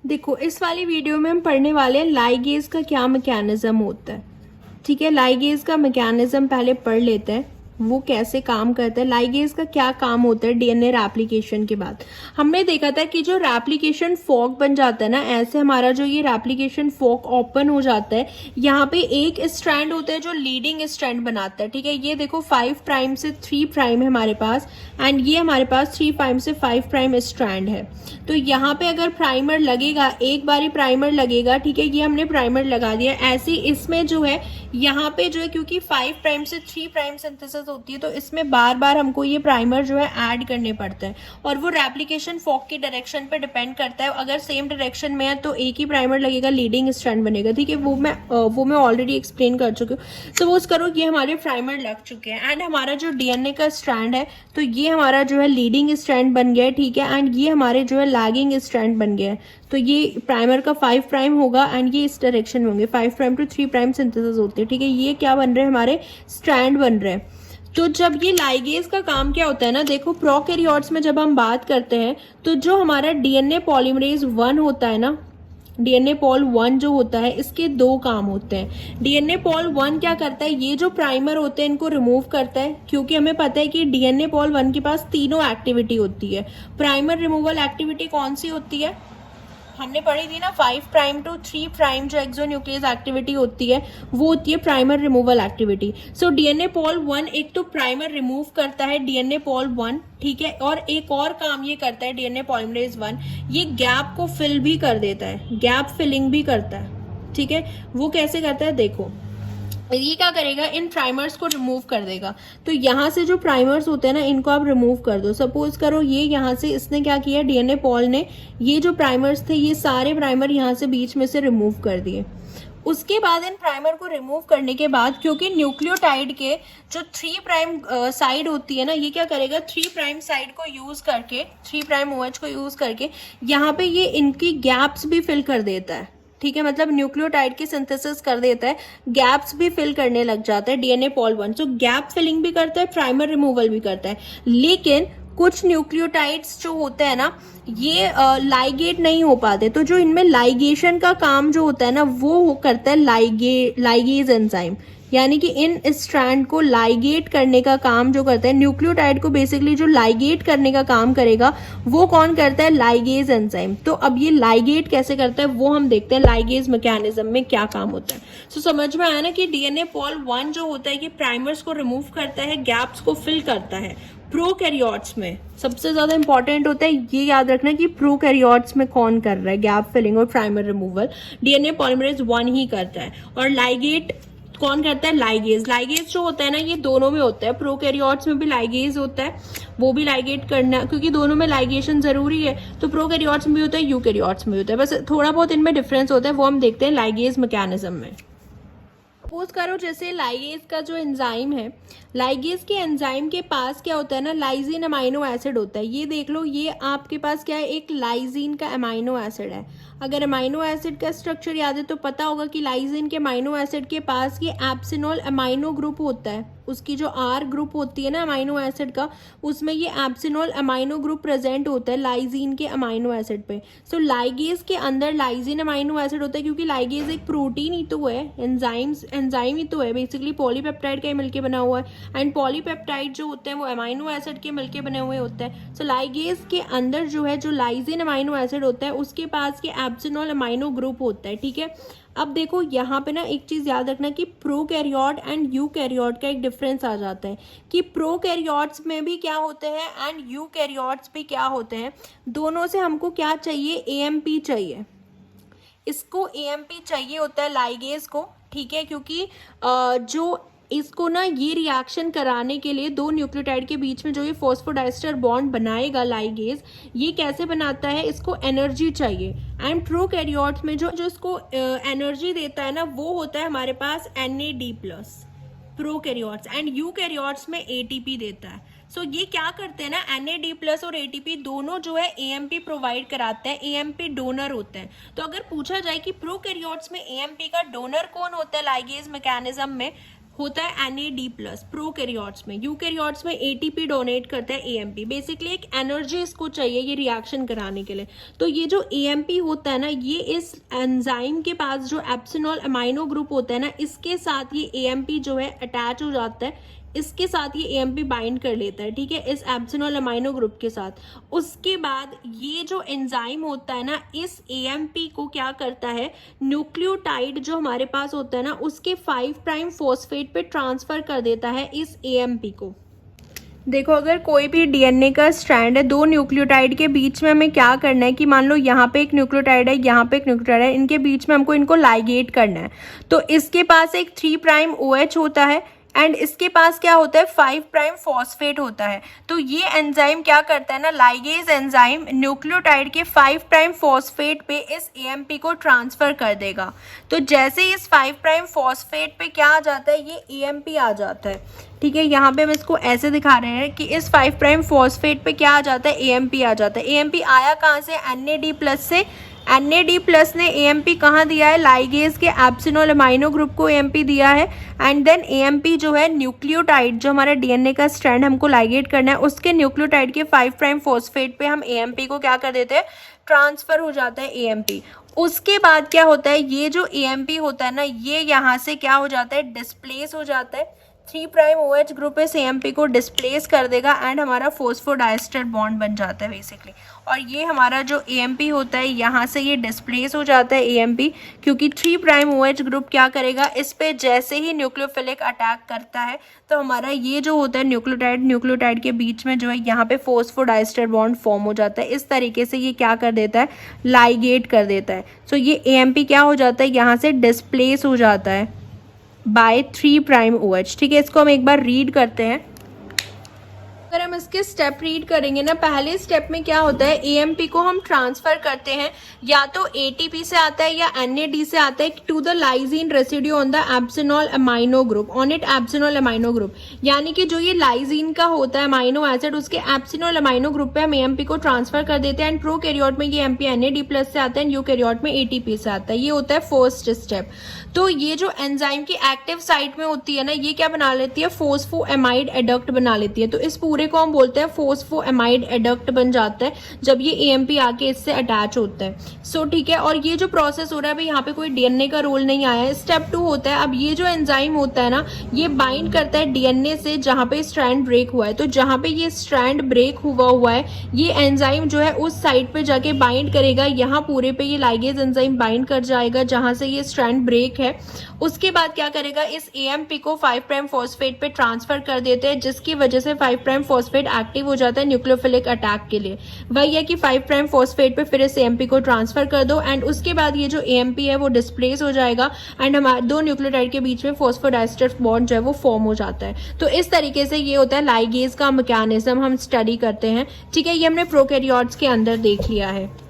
देखो, इस वाली वीडियो में हम पढ़ने वाले हैं लाइगेज का क्या मैकेनिज्म होता है। ठीक है, लाइगेज का मैकेनिज्म पहले पढ़ लेते हैं, वो कैसे काम करता है, लाइगेज का क्या काम होता है। डीएनए रेप्लिकेशन के बाद हमने देखा था कि जो रेप्लिकेशन फॉर्क बन जाता है ना, ऐसे हमारा जो ये रेप्लिकेशन फॉर्क ओपन हो जाता है, यहाँ पे एक स्ट्रैंड होता है जो लीडिंग स्ट्रैंड बनाता है। ठीक है, ये देखो 5 प्राइम से 3 प्राइम है हमारे पास, एंड ये हमारे पास 3 प्राइम से 5 प्राइम स्ट्रैंड है। तो यहाँ पे अगर प्राइमर लगेगा, एक बारी प्राइमर लगेगा, ठीक है, ये हमने प्राइमर लगा दिया। ऐसे इसमें जो है, यहाँ पे जो है, क्योंकि 5 प्राइम से 3 प्राइम सिंथेसिस होती है, तो इसमें बार बार हमको ये प्राइमर जो है ऐड करने पड़ता है, और वो रेप्लिकेशन फॉर्क की डायरेक्शन पे डिपेंड करता है। अगर सेम डायरेक्शन में है तो एक ही प्राइमर लगेगा, लीडिंग स्ट्रैंड बनेगा। ठीक है, वो मैं ऑलरेडी एक्सप्लेन कर चुकी हूँ। सपोज करो ये हमारे प्राइमर लग चुके हैं, एंड हमारा जो डीएनए का स्ट्रैंड है, तो ये हमारा जो है लीडिंग स्ट्रैंड बन गया है। ठीक है, एंड ये हमारे जो है लैगिंग स्ट्रैंड बन गया है। तो ये प्राइमर का 5 प्राइम होगा, एंड ये इस डायरेक्शन में होंगे, 5 प्राइम टू 3 प्राइम सिंथेसिस होती है। ठीक है, ये क्या बन रहे हैं, हमारे स्ट्रैंड बन रहे हैं। तो जब ये लाइगेज का काम क्या होता है ना, देखो प्रोकैरियोट्स में जब हम बात करते हैं, तो जो हमारा डीएनए पॉलीमरेज 1 होता है ना, डीएनए पॉल 1 जो होता है, इसके 2 काम होते हैं। डीएनए पॉल 1 क्या करता है, ये जो प्राइमर होते हैं इनको रिमूव करता है, क्योंकि हमें पता है कि डीएनए पॉल 1 के पास तीनों एक्टिविटी होती है। प्राइमर रिमूवल एक्टिविटी कौन सी होती है, हमने पढ़ी थी ना, 5 प्राइम टू 3 प्राइम जो एक्सोन्यूक्लियस एक्टिविटी होती है, वो होती है primer removal activity. So DNA Paul 1 एक तो प्राइमर रिमूव करता है, डीएनए पॉल 1, ठीक है, और एक और काम ये करता है डीएनए पॉलीमरेज 1, ये गैप को फिल भी कर देता है, गैप फिलिंग भी करता है। ठीक है, वो कैसे करता है, देखो ये क्या करेगा, इन प्राइमर्स को रिमूव कर देगा। तो यहाँ से जो प्राइमर्स होते हैं ना, इनको आप रिमूव कर दो। सपोज करो ये यहाँ से इसने क्या किया, डीएनए पॉल ने ये जो प्राइमर्स थे, ये सारे प्राइमर यहाँ से बीच में से रिमूव कर दिए। उसके बाद इन प्राइमर को रिमूव करने के बाद, क्योंकि न्यूक्लियोटाइड के जो 3 प्राइम साइड होती है ना, ये क्या करेगा, 3 प्राइम साइड को यूज करके, 3 प्राइम OH को यूज करके यहाँ पे ये इनकी गैप्स भी फिल कर देता है। ठीक है, मतलब न्यूक्लियोटाइड की सिंथेसिस कर देता है, गैप्स भी फिल करने लग जाता है डीएनए पॉल 1। तो गैप फिलिंग भी करता है, प्राइमर रिमूवल भी करता है। लेकिन कुछ न्यूक्लियोटाइड्स जो होते हैं ना, ये लाइगेट नहीं हो पाते, तो जो इनमें लाइगेशन का काम जो होता है ना, वो करता है लाइगेज एंजाइम, यानी कि इन स्ट्रैंड को लाइगेट करने का काम जो करता है, न्यूक्लियोटाइड को बेसिकली जो लाइगेट करने का काम करेगा, वो कौन करता है, लाइगेज एंजाइम। तो अब ये लाइगेट कैसे करता है, वो हम देखते हैं, लाइगेज मैकेनिज्म में क्या काम होता है। तो समझ में आया ना कि डीएनए पॉल 1 जो होता है, ये प्राइमर्स को रिमूव करता है, गैप्स को फिल करता है। प्रोकैरियोट्स में सबसे ज्यादा इंपॉर्टेंट होता है, ये याद रखना कि प्रोकैरियोट्स में कौन कर रहा है गैप फिलिंग और प्राइमर रिमूवल, डीएनए पॉलीमरेज 1 ही करता है। और लाइगेट कौन करता है, लाइगेज। लाइगेज जो होता है ना, ये दोनों में होता है, प्रोकैरियोट्स में भी लाइगेज होता है, वो भी लाइगेट करना, क्योंकि दोनों में लाइगेशन जरूरी है। तो प्रोकैरियोट्स में भी होता है, यूकैरियोट्स में भी होता है, बस थोड़ा बहुत इनमें डिफरेंस होता है, वो हम देखते हैं लाइगेज मैकेनिज्म में। सपोज करो जैसे लाइगेज का जो एंजाइम है, लाइगेज के एंजाइम के पास क्या होता है ना, लाइजीन अमाइनो एसिड होता है। ये देख लो, ये आपके पास क्या है, एक लाइजीन का अमाइनो एसिड है। अगर अमाइनो एसिड का स्ट्रक्चर याद है तो पता होगा कि लाइजीन के अमाइनो एसिड के पास ये एप्सिनॉल अमाइनो ग्रुप होता है, उसकी जो R ग्रुप होती है ना अमाइनो एसिड का, उसमें ये एप्सिनॉल अमाइनो ग्रुप प्रेजेंट होता है लाइजीन के अमाइनो एसिड पे। सो लाइगेज के अंदर लाइजीन अमाइनो एसिड होता है, क्योंकि लाइगेज एक प्रोटीन ही तो है, एंजाइम ही तो है, बेसिकली पॉलीपेप्टाइड का ही मिलके बना हुआ है, एंड पॉलीपेप्टाइड जो होते हैं वो अमाइनो एसिड के मिलके बने हुए होते हैं। सो लाइगेज के अंदर जो है, जो लाइजीन अमाइनो एसिड होता है, उसके पास ये एप्सिनॉल अमाइनो ग्रुप होता है। ठीक है, अब देखो यहाँ पे ना एक चीज याद रखना कि प्रोकैरियोट एंड यूकैरियोट का एक डिफरेंस आ जाता है, कि प्रोकैरियोट्स में भी क्या होते हैं एंड यूकैरियोट्स भी क्या होते हैं। दोनों से हमको क्या चाहिए, एएमपी चाहिए, इसको एएमपी चाहिए होता है लाइगेज को। ठीक है, क्योंकि जो इसको ना, ये रिएक्शन कराने के लिए दो न्यूक्लियोटाइड के बीच में जो ये फॉस्फोडाइस्टर बॉन्ड बनाएगा लाइगेज, ये कैसे बनाता है, इसको एनर्जी चाहिए। एंड प्रोकैरियोट्स में जो इसको एनर्जी देता है ना, वो होता है हमारे पास NAD+, प्रोकैरियोट्स, एंड यूकैरियोट्स में ATP देता है। सो ये क्या करते हैं ना, NAD+ और ATP दोनों जो है AMP प्रोवाइड कराते हैं, AMP डोनर होते हैं। तो अगर पूछा जाए कि प्रोकैरियोट्स में AMP का डोनर कौन होता है लाइगेज मैकेनिज्म में, होता है NAD+ प्रोकैरियोट्स में। यूकैरियोट्स में ATP डोनेट करता है AMP। बेसिकली एक एनर्जी इसको चाहिए ये रिएक्शन कराने के लिए। तो ये जो AMP होता है ना, ये इस एंजाइम के पास जो एप्सिनॉल अमाइनो ग्रुप होता है ना, इसके साथ ये AMP जो है अटैच हो जाता है, इसके साथ ये AMP बाइंड कर लेता है, ठीक है, इस एप्सिनॉल अमाइनो ग्रुप के साथ। उसके बाद ये जो एंजाइम होता है ना, इस AMP को क्या करता है, न्यूक्लियोटाइड जो हमारे पास होता है ना, उसके 5' फॉस्फेट पे ट्रांसफर कर देता है इस AMP को। देखो, अगर कोई भी DNA का स्ट्रैंड है, दो न्यूक्लियोटाइड के बीच में हमें क्या करना है कि मान लो यहाँ पे एक न्यूक्लियोटाइड है, यहाँ पे एक न्यूक्लियोटाइड है, इनके बीच में हमको इनको लाइगेट करना है। तो इसके पास एक 3' OH होता है एंड इसके पास क्या होता है, 5' फॉस्फेट होता है। तो ये एंजाइम क्या करता है ना, लाइगेज एंजाइम न्यूक्लियोटाइड के 5' फॉस्फेट पे इस AMP को ट्रांसफर कर देगा। तो जैसे ही इस 5' फॉस्फेट पे क्या आ जाता है, ये AMP आ जाता है, ठीक है। यहाँ पे हम इसको ऐसे दिखा रहे हैं कि इस 5' फॉस्फेट पे क्या आ जाता है, AMP आ जाता है। AMP आया कहाँ से, NAD+ से। NAD+ ने AMP कहाँ दिया है, लाइगेज के एप्सिनॉल अमाइनो ग्रुप को AMP दिया है। एंड देन AMP जो है न्यूक्लियोटाइड, जो हमारा DNA का स्ट्रैंड हमको लाइगेट करना है, उसके न्यूक्लियोटाइड के 5' फॉस्फेट पे हम AMP को क्या कर देते हैं, ट्रांसफर हो जाता है AMP। उसके बाद क्या होता है, ये जो AMP होता है ना, ये यहाँ से क्या हो जाता है, डिस्प्लेस हो जाता है। 3' OH ग्रुप इस AMP को डिस्प्लेस कर देगा एंड हमारा फोस्फोडाइस्टर बॉन्ड बन जाता है बेसिकली। और ये हमारा जो AMP होता है, यहाँ से ये डिस्प्लेस हो जाता है AMP, क्योंकि 3' OH ग्रुप क्या करेगा, इस पे जैसे ही न्यूक्लियोफिलिक अटैक करता है तो हमारा ये जो होता है न्यूक्लियोटाइड के बीच में जो है यहाँ पे फोस्फोडाइस्टर बॉन्ड फॉर्म हो जाता है। इस तरीके से ये क्या कर देता है, लाइगेट कर देता है। सो ये AMP क्या हो जाता है, यहाँ से डिस्प्लेस हो जाता है बाय 3' OH, ठीक है। इसको हम एक बार रीड करते हैं। अगर हम इसके स्टेप रीड करेंगे ना, पहले स्टेप में क्या होता है, AMP को हम ट्रांसफर करते हैं, या तो ATP से आता है या NAD से आता है, to the lysine residue on the epsilon amino group, on it epsilon amino group. यानी कि जो ये लाइजीन का होता है अमाइनो एसिड, उसके एप्सिनॉल अमाइनो ग्रुप पे हम AMP को ट्रांसफर कर देते हैं। एंड प्रोकैरियोट में ये AMP NAD+ से आता है, यूकैरियोट में ATP से आता है। ये होता है फर्स्ट स्टेप। तो ये जो एंजाइम की एक्टिव साइट में होती है ना, ये क्या बना लेती है, फोस्फोएमाइड एडक्ट बना लेती है। तो इस पूरे को हम बोलते हैं फोस्फोएमाइड एडक्ट बन जाता है जब ये AMP आके इससे अटैच होता है। सो ठीक है। और ये जो प्रोसेस हो रहा है भाई, यहाँ पे कोई DNA का रोल नहीं आया है। स्टेप 2 होता है, अब ये जो एंजाइम होता है ना, ये बाइंड करता है DNA से जहाँ पे स्ट्रैंड ब्रेक हुआ है। तो जहाँ पे ये स्ट्रैंड ब्रेक हुआ है, ये एंजाइम जो है उस साइड पे जाके बाइंड करेगा। यहाँ पूरे पे ये लाइगेज एंजाइम बाइंड कर जाएगा जहाँ से ये स्ट्रैंड ब्रेक है। उसके बाद क्या करेगा, इस AMP को 5' फॉस्फेट पे ट्रांसफर कर देते हैं, जिसकी वजह से 5' फॉस्फेट एक्टिव हो जाता है न्यूक्लियोफिलिक अटैक के लिए। वही है कि 5' फॉस्फेट पे फिर इस AMP को ट्रांसफर कर दो एंड उसके बाद ये जो AMP है वो डिस्प्लेस हो जाएगा एंड हमारे दो न्यूक्लियोटाइड के बीच में फोस्फोडाइस्टर बॉन्ड जो है वो फॉर्म हो जाता है। तो इस तरीके से ये होता है लाइगेज का मैकेनिज्म हम स्टडी करते हैं, ठीक है। ये हमने प्रोकैरियोट्स के अंदर देख लिया है।